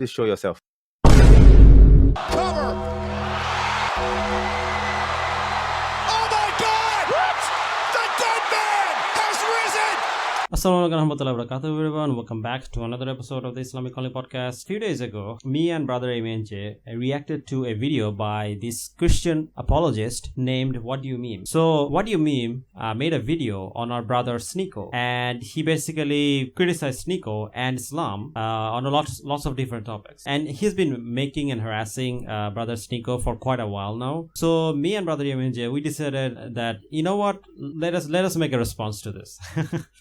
Please show yourself. Cover. Oh my God! The dead man has risen! Assalamualaikum warahmatullahi wabarakatuh, everyone. Welcome back to another episode of the Islamic podcast. A few days ago, me and brother MENJ reacted to a video by this Christian apologist named What Do You Meme? So, What Do You Meme made a video on our brother Sneako, and he basically criticized Sneako and Islam on lots of different topics. And he's been making and harassing brother Sneako for quite a while now. So, me and brother MENJ, we decided that, you know what, let us make a response to this.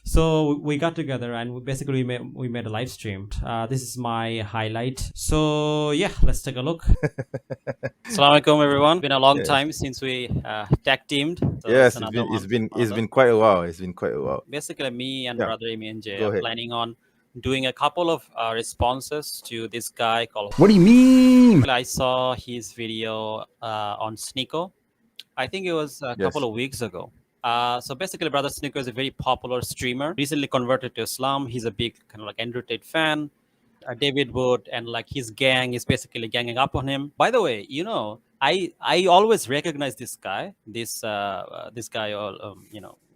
So we got together and we made a live stream. This is my highlight. So yeah, let's take a look. Assalamualaikum everyone. Been a long time since we tag teamed. So Yes, it's been quite a while. It's been quite a while. Basically, me and Yeah. brother MENJ Go are ahead. planning on doing a couple of responses to this guy called. What do you mean? I saw his video on Sneako. I think it was a Yes. couple of weeks ago. So basically, Brother Sneako is a very popular streamer. Recently converted to Islam. He's a big kind of like Andrew Tate fan. David Wood and like his gang is basically ganging up on him. By the way, you know, I always recognize this guy. This guy.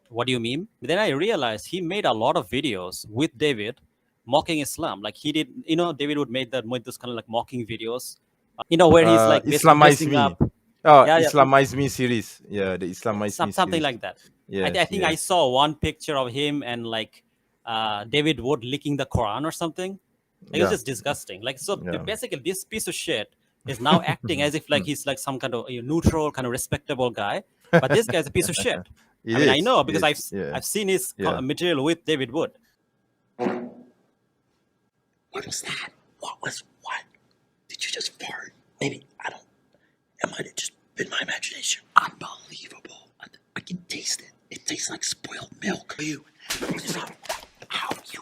What do you mean? But then I realized he made a lot of videos with David mocking Islam. Like he did, you know, David Wood made those kind of like mocking videos. Where he's like basically Islamize dressing Me. up. Oh, Yeah. Islamize Me series. Yeah, the Islamize Me Something series. like that. Yes, I think I yes. saw one picture of him and like David Wood licking the Quran or something. It was Yeah. just disgusting. Like so, Yeah. basically, this piece of shit is now acting as if like he's like some kind of neutral, kind of respectable guy. But this guy's a piece of shit. It I mean, I is, know it because is, yeah. I've seen his Yeah. material with David Wood. What was that? What? Did you just fart? Maybe, I don't. It might have just been my imagination. Unbelievable. I can taste it. It tastes like spoiled milk. You. Stop. Ow, you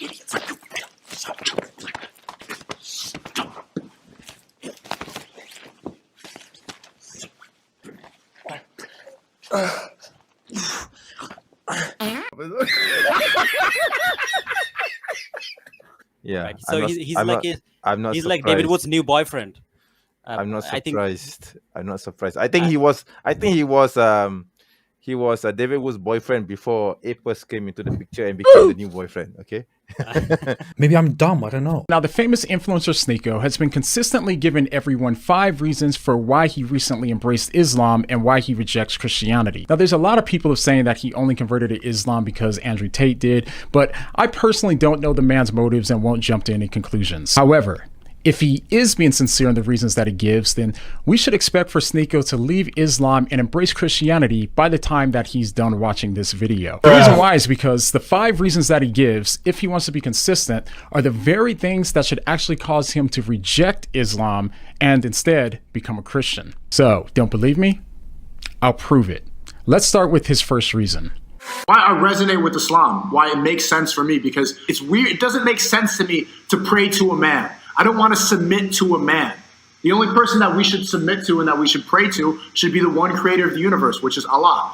idiots. You. Stop. Yeah. Right? So I'm not he's like David surprised. Wood's new boyfriend. I'm not I think surprised. I'm not surprised. I think he was David Wood's boyfriend before Apos came into the picture and became the new boyfriend. Okay. Maybe I'm dumb. I don't know. Now, the famous influencer Sneako has been consistently giving everyone 5 reasons for why he recently embraced Islam and why he rejects Christianity. Now, there's a lot of people saying that he only converted to Islam because Andrew Tate did, but I personally don't know the man's motives and won't jump to any conclusions. However, if he is being sincere in the reasons that he gives, then we should expect for Sneako to leave Islam and embrace Christianity by the time that he's done watching this video. The reason why is because the 5 reasons that he gives, if he wants to be consistent, are the very things that should actually cause him to reject Islam and instead become a Christian. So, don't believe me? I'll prove it. Let's start with his first reason. Why I resonate with Islam, why it makes sense for me, because it's weird. It doesn't make sense to me to pray to a man. I don't want to submit to a man. The only person that we should submit to and that we should pray to should be the one creator of the universe, which is Allah.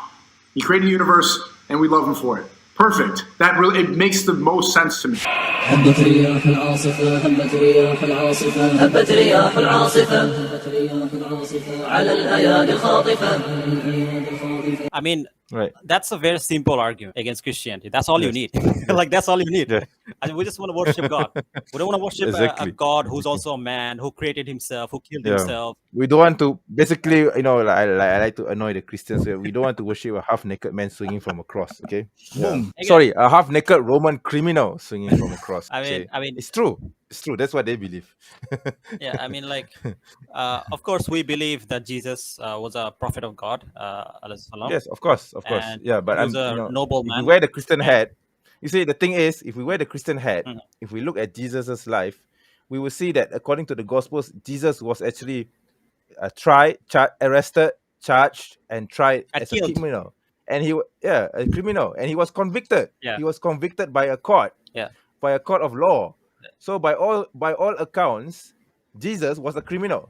He created the universe and we love him for it. Perfect. That really, it makes the most sense to me. هبت رياح العاصفة هبت رياح العاصفة هبت رياح العاصفة هبت رياح العاصفة على الأيادي الخاطفة. I mean, Right. that's a very simple argument against Christianity. That's all you need. Like, that's all you need. Yeah. I mean, we just want to worship God. We don't want to worship a Exactly. God who's also a man, who created himself, who killed Yeah. himself. We don't want to basically, you know, I like to annoy the Christians. We don't want to worship a half-naked man swinging from a cross. Okay. Yeah. Again- Sorry, a half-naked Roman criminal swinging from a cross. I mean- okay? It's true. It's true. That's what they believe. Yeah, I mean, like, of course, we believe that Jesus was a prophet of God. Alayhi salam. Yes, of course. And Yeah, but he was I'm, a you know, noble if man. we wear the Christian hat, you see, the thing is, if we wear the Christian hat, Mhm. if we look at Jesus's life, we will see that according to the Gospels, Jesus was actually arrested, charged, and tried And as killed. a criminal. And a criminal, and he was convicted. Yeah. He was convicted by a court, Yeah. by a court of law. So by all accounts, Jesus was a criminal,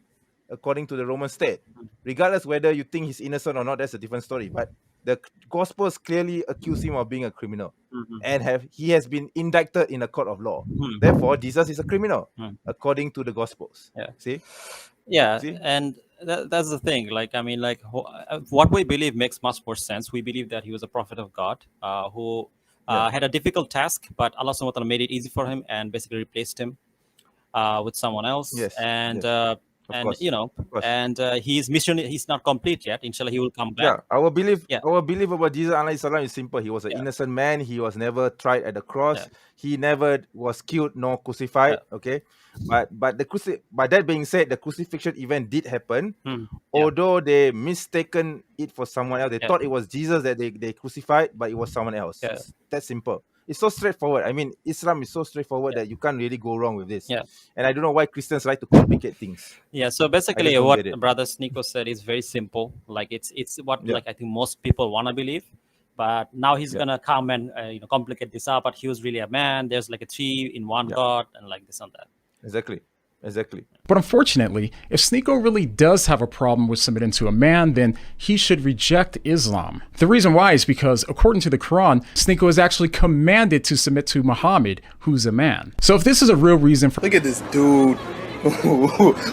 according to the Roman state. Regardless whether you think he's innocent or not, that's a different story. But the Gospels clearly accuse him of being a criminal, Mhm. and he has been indicted in a court of law. Hmm. Therefore, Jesus is a criminal Hmm. according to the Gospels. Yeah. See, Yeah, see, and that's the thing. Like, I mean, like, what we believe makes much more sense. We believe that he was a prophet of God, who Yeah. had a difficult task, but Allah subhanahu wa ta'ala made it easy for him and basically replaced him with someone else. yes, And yes. Of course, of course. and his mission, he's not complete yet. Inshallah, he will come back. Yeah, our belief, Yeah. our belief about Jesus alayhi salam is simple. He was an Yeah. innocent man. He was never tried at the cross. Yeah. He never was killed nor crucified. Okay, but that being said, the crucifixion event did happen. Hmm. Yeah. Although they mistaken it for someone else, they Yeah. thought it was Jesus that they crucified, but it was someone else. Yeah. It's that simple. It's so straightforward. I mean, Islam is so straightforward that you can't really go wrong with this. Yeah. And I don't know why Christians like to complicate things. Yeah, so basically don't what get it. Brother Sneako said is very simple. Like, it's what Yeah. like I think most people want to believe. But now he's Yeah. gonna come and complicate this up. But he was really a man. There's like a three in one God and like this and that. Exactly. But unfortunately, if Sneako really does have a problem with submitting to a man, then he should reject Islam. The reason why is because, according to the Quran, Sneako is actually commanded to submit to Muhammad, who's a man. So if this is a real reason for— Look at this dude.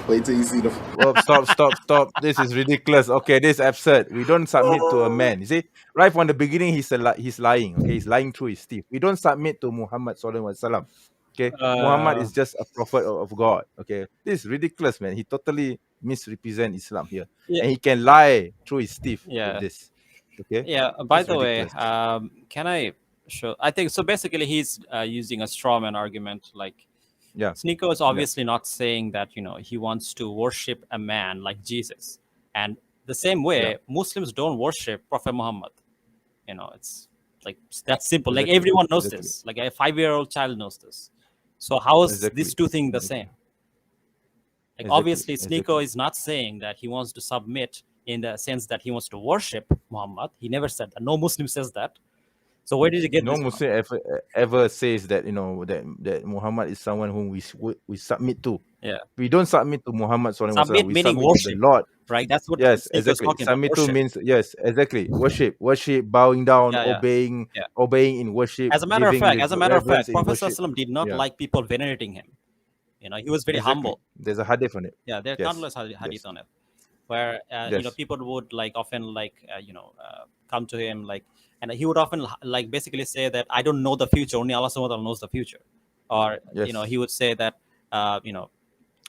Wait till you see the. Well, stop. This is ridiculous. Okay, this is absurd. We don't submit to a man. You see, right from the beginning, he's lying. Okay, he's lying through his teeth. We don't submit to Muhammad sallallahu alaihi wasallam. Okay, Muhammad is just a prophet of God. Okay, this is ridiculous, man. He totally misrepresents Islam here, Yeah. and he can lie through his teeth Yeah. with this. Okay. Yeah. By That's the way, ridiculous. can I show? I think so. Basically, he's using a straw man argument. Like, Yeah. Sneako is obviously not saying that he wants to worship a man like Jesus, and the same way Yeah. Muslims don't worship Prophet Muhammad. It's like that's simple. Like, Exactly. everyone knows Exactly. this. Like, a 5-year-old child knows this. So how is Exactly. these two things the Exactly. same? Like, Exactly. obviously, Sneako Exactly. is not saying that he wants to submit in the sense that he wants to worship Muhammad. He never said that. No Muslim says that. So where did you get No this from? Muslim ever says that that Muhammad is someone whom we submit to. Yeah. We don't submit to Muhammad sallallahu alaihi Submit wasallam. We meaning submit to worship, the Lord. right? That's what Yes, Sneako is exactly. talking about. Submit to Worship. means yes, exactly. Worship, bowing down, Yeah, yeah. obeying, Yeah. obeying in worship. As a matter of giving fact, with as a matter of reverence fact, in Prophet worship. Sallallahu did not Yeah. like people venerating him. He was very Exactly. humble. There's a hadith on it. Yeah, there are Yes. countless hadith Yes. on it, where Yes. people would often come to him and he would often basically say that I don't know the future, only Allah subhanahu wa ta'ala knows the future, or Yes. he would say that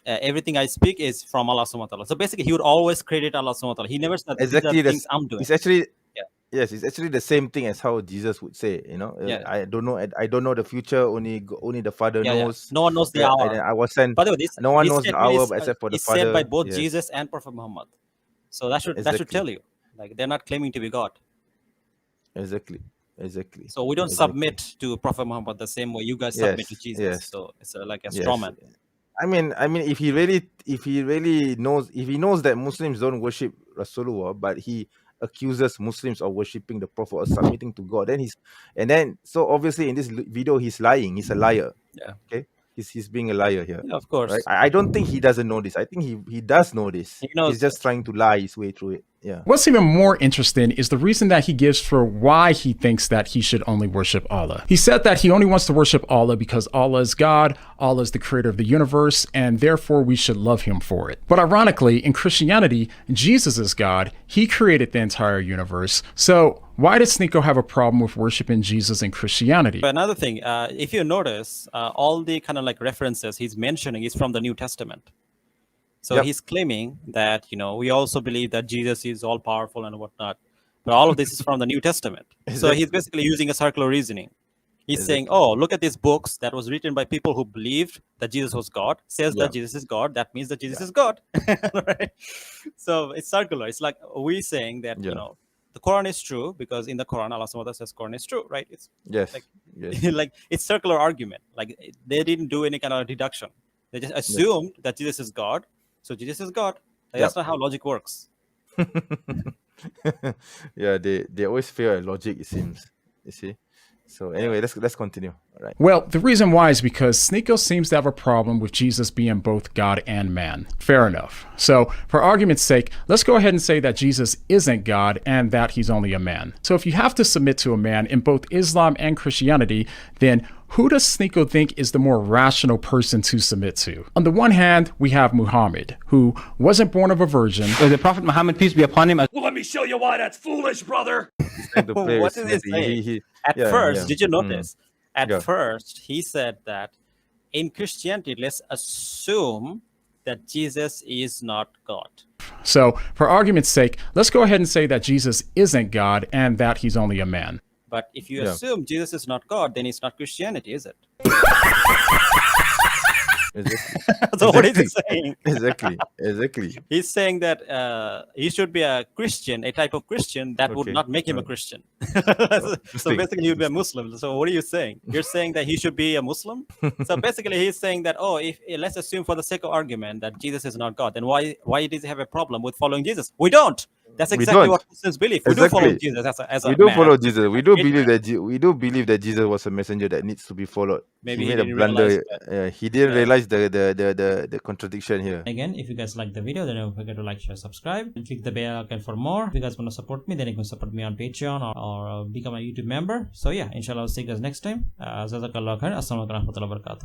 everything I speak is from Allah subhanahu wa ta'ala. So basically, he would always credit Allah subhanahu wa ta'ala. He never said these are Exactly. things I'm doing. It's actually Yeah. yes. It's actually the same thing as how Jesus would say. Yeah. I don't know. I don't know the future. Only the Father Yeah, yeah. knows. No one knows the Yeah, hour. and I was sent. By the way, this No one this knows the statement hour is, except for the is Father. said by both Yes. Jesus and Prophet Muhammad. So that should Exactly. tell you, they're not claiming to be God. Exactly. So we don't Exactly. submit to Prophet Muhammad the same way you guys submit Yes, to Jesus. yes. So it's like a Yes. straw man. I mean, if he really knows, if he knows that Muslims don't worship Rasulullah, but he accuses Muslims of worshiping the Prophet or submitting to God, then so obviously in this video he's lying. He's a liar. Yeah. Okay, he's being a liar here. Yeah, of course. Right? I don't think he doesn't know this. I think he does know this. He knows He's just trying to lie his way through it. Yeah. What's even more interesting is the reason that he gives for why he thinks that he should only worship Allah. He said that he only wants to worship Allah because Allah is God, Allah is the creator of the universe, and therefore we should love him for it. But ironically, in Christianity, Jesus is God. He created the entire universe. So why does Sneako have a problem with worshiping Jesus in Christianity? But another thing, if you notice, all the kind of references he's mentioning is from the New Testament. So Yep. he's claiming that, we also believe that Jesus is all powerful and whatnot. But all of this is from the New Testament. So he's basically using a circular reasoning. He's saying, oh, look at these books that was written by people who believed that Jesus was God, says Yeah. that Jesus is God. That means that Jesus is God. Right? So it's circular. It's like we saying that, Yeah. the Quran is true because in the Quran, Allah subhanahu wa ta'ala says Quran is true, right? It's Yes. like, Yes. it's circular argument. They didn't do any kind of deduction. They just assumed that Jesus is God. So Jesus is God. That's not how logic works. Yeah, they always fail at logic, it seems. You see, So anyway, let's continue. All right. Well, the reason why is because Sneako seems to have a problem with Jesus being both God and man. Fair enough. So, for argument's sake, let's go ahead and say that Jesus isn't God and that he's only a man. So if you have to submit to a man in both Islam and Christianity, then who does Sneako think is the more rational person to submit to? On the one hand, we have Muhammad, who wasn't born of a virgin. The Prophet Muhammad, peace be upon him. Well, let me show you why that's foolish, brother. What is he saying? At first, did you notice? At first, he said that in Christianity, let's assume that Jesus is not God. So, for argument's sake, let's go ahead and say that Jesus isn't God and that he's only a man. But if you assume Jesus is not God, then it's not Christianity, is it? So what is he saying? Exactly. He's saying that he should be a Christian, a type of Christian that would not make him a Christian. So basically, he would be a Muslim. So what are you saying? You're saying that he should be a Muslim? So basically, he's saying that, if let's assume for the sake of argument that Jesus is not God, then why does he have a problem with following Jesus? We don't. That's exactly what Muslims believe. We do follow Jesus as a we do man. follow Jesus. We do believe that Jesus was a messenger that needs to be followed. Maybe he made a blunder. He didn't realize the contradiction here. Again, if you guys like the video, then don't forget to like, share, subscribe, and click the bell icon for more. If you guys want to support me, then you can support me on Patreon or become a YouTube member. So yeah, inshallah, I'll see you guys next time. Jazakallah khair. Assalamualaikum warahmatullahi wabarakatuh.